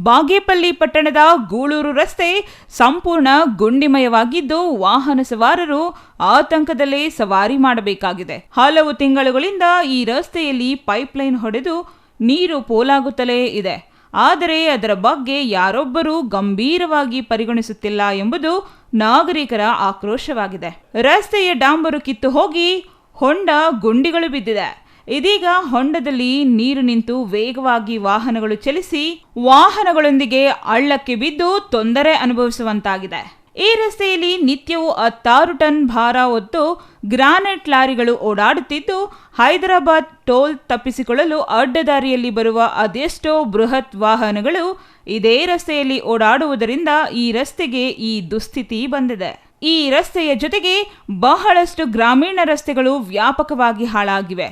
ಬಾಗೇಪಲ್ಲಿ ಪಟ್ಟಣದ ಗೂಳೂರು ರಸ್ತೆ ಸಂಪೂರ್ಣ ಗುಂಡಿಮಯವಾಗಿದ್ದು ವಾಹನ ಸವಾರರು ಆತಂಕದಲ್ಲೇ ಸವಾರಿ ಮಾಡಬೇಕಾಗಿದೆ. ಹಲವು ತಿಂಗಳುಗಳಿಂದ ಈ ರಸ್ತೆಯಲ್ಲಿ ಪೈಪ್ಲೈನ್ ಹೊಡೆದು ನೀರು ಪೋಲಾಗುತ್ತಲೇ ಇದೆ. ಆದರೆ ಅದರ ಬಗ್ಗೆ ಯಾರೊಬ್ಬರೂ ಗಂಭೀರವಾಗಿ ಪರಿಗಣಿಸುತ್ತಿಲ್ಲ ಎಂಬುದು ನಾಗರಿಕರ ಆಕ್ರೋಶವಾಗಿದೆ. ರಸ್ತೆಯ ಡಾಂಬರು ಕಿತ್ತು ಹೋಗಿ ಹೊಂಡ ಗುಂಡಿಗಳು ಬಿದ್ದಿದೆ. ಇದೀಗ ಹೊಂಡದಲ್ಲಿ ನೀರು ನಿಂತು ವೇಗವಾಗಿ ವಾಹನಗಳು ಚಲಿಸಿ ವಾಹನಗಳೊಂದಿಗೆ ಹಳ್ಳಕ್ಕೆ ಬಿದ್ದು ತೊಂದರೆ ಅನುಭವಿಸುವಂತಾಗಿದೆ. ಈ ರಸ್ತೆಯಲ್ಲಿ ನಿತ್ಯವೂ 16 ಟನ್ ಭಾರ ಹೊತ್ತು ಗ್ರಾನೈಟ್ ಲಾರಿಗಳು ಓಡಾಡುತ್ತಿದ್ದು, ಹೈದರಾಬಾದ್ ಟೋಲ್ ತಪ್ಪಿಸಿಕೊಳ್ಳಲು ಅಡ್ಡದಾರಿಯಲ್ಲಿ ಬರುವ ಅದೆಷ್ಟೋ ಬೃಹತ್ ವಾಹನಗಳು ಇದೇ ರಸ್ತೆಯಲ್ಲಿ ಓಡಾಡುವುದರಿಂದ ಈ ರಸ್ತೆಗೆ ಈ ದುಸ್ಥಿತಿ ಬಂದಿದೆ. ಈ ರಸ್ತೆಯ ಜೊತೆಗೆ ಬಹಳಷ್ಟು ಗ್ರಾಮೀಣ ರಸ್ತೆಗಳು ವ್ಯಾಪಕವಾಗಿ ಹಾಳಾಗಿವೆ.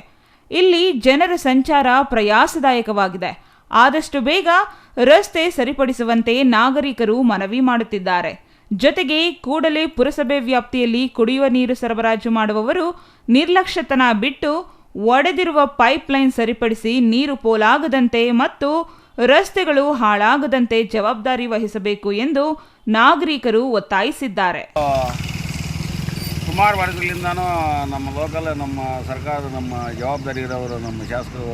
ಇಲ್ಲಿ ಜನರ ಸಂಚಾರ ಪ್ರಯಾಸದಾಯಕವಾಗಿದೆ. ಆದಷ್ಟು ಬೇಗ ರಸ್ತೆ ಸರಿಪಡಿಸುವಂತೆ ನಾಗರಿಕರು ಮನವಿ ಮಾಡುತ್ತಿದ್ದಾರೆ. ಜೊತೆಗೆ ಕೂಡಲೇ ಪುರಸಭೆ ವ್ಯಾಪ್ತಿಯಲ್ಲಿ ಕುಡಿಯುವ ನೀರು ಸರಬರಾಜು ಮಾಡುವವರು ನಿರ್ಲಕ್ಷ್ಯತನ ಬಿಟ್ಟು ಒಡೆದಿರುವ ಪೈಪ್ಲೈನ್ ಸರಿಪಡಿಸಿ ನೀರು ಪೋಲಾಗದಂತೆ ಮತ್ತು ರಸ್ತೆಗಳು ಹಾಳಾಗದಂತೆ ಜವಾಬ್ದಾರಿ ವಹಿಸಬೇಕು ಎಂದು ನಾಗರಿಕರು ಒತ್ತಾಯಿಸಿದ್ದಾರೆ. ಸುಮಾರು ವರ್ಷಗಳಿಂದನೂ ನಮ್ಮ ಲೋಕಲ್ ನಮ್ಮ ಸರ್ಕಾರದ ನಮ್ಮ ಜವಾಬ್ದಾರಿ ಇರೋರು ನಮ್ಮ ಶಾಸಕರು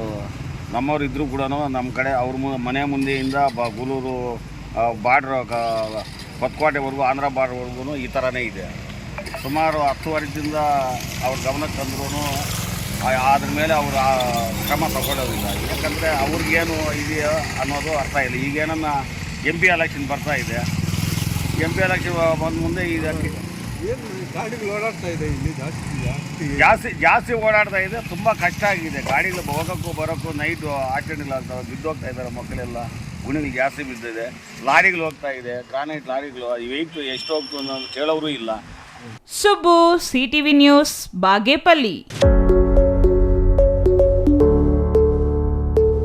ನಮ್ಮವ್ರು ಇದ್ದರೂ ಕೂಡ ನಮ್ಮ ಕಡೆ ಅವ್ರ ಮನೆ ಮುಂದೆಯಿಂದ ಗೂಳೂರು ಬಾರ್ಡ್ರ್ ಹೊತ್ಕೋಟೆವರೆಗೂ ಆಂಧ್ರ ಬಾರ್ಡ್ರ್ವರೆಗೂ ಈ ಥರನೇ ಇದೆ. ಸುಮಾರು 10 ವರ್ಷದಿಂದ ಅವ್ರ ಗಮನಕ್ಕೆ ತಂದ್ರೂ ಅದ್ರ ಮೇಲೆ ಅವರು ಕ್ರಮ ತಗೊಳ್ಳೋದಿಲ್ಲ. ಯಾಕಂದರೆ ಅವ್ರಿಗೇನು ಇದೆಯೋ ಅನ್ನೋದು ಅರ್ಥ ಇಲ್ಲ. ಈಗೇನನ್ನ MP ಎಲೆಕ್ಷನ್ ಬರ್ತಾ ಇದೆ. MP ಎಲೆಕ್ಷನ್ ಬಂದ ಮುಂದೆ ಇದಕ್ಕೆ ಗಾಡಿಗಳು ಓಡಾಡ್ತಾ ಇದೆ, ಇಲ್ಲಿ ಜಾಸ್ತಿ ಓಡಾಡ್ತಾ ಇದೆ. ತುಂಬ ಕಷ್ಟ ಆಗಿದೆ. ಗಾಡಿಗಳು ಹೋಗೋಕ್ಕೂ ಬರೋಕ್ಕೂ ನೈಟು ಆಕ್ಸಿಡೆಂಟ್ ಆಗ್ತವೆ. ಬಿದ್ದೋಗ್ತಾ ಇದ್ದಾರೆ ಮಕ್ಕಳೆಲ್ಲ. ಗುಣಿಗಳು ಜಾಸ್ತಿ ಬಿದ್ದಿದೆ. ಲಾರಿಗಳು ಹೋಗ್ತಾ ಇದೆ, ಗ್ರಾನೈಟ್ ಲಾರಿಗಳು. ಈ ವೆಯ್ಟ್ ಎಷ್ಟು ಹೋಗ್ತು ಅನ್ನೋದು ಕೇಳೋರು ಇಲ್ಲ. Subbu, CTV news, Bagepalli.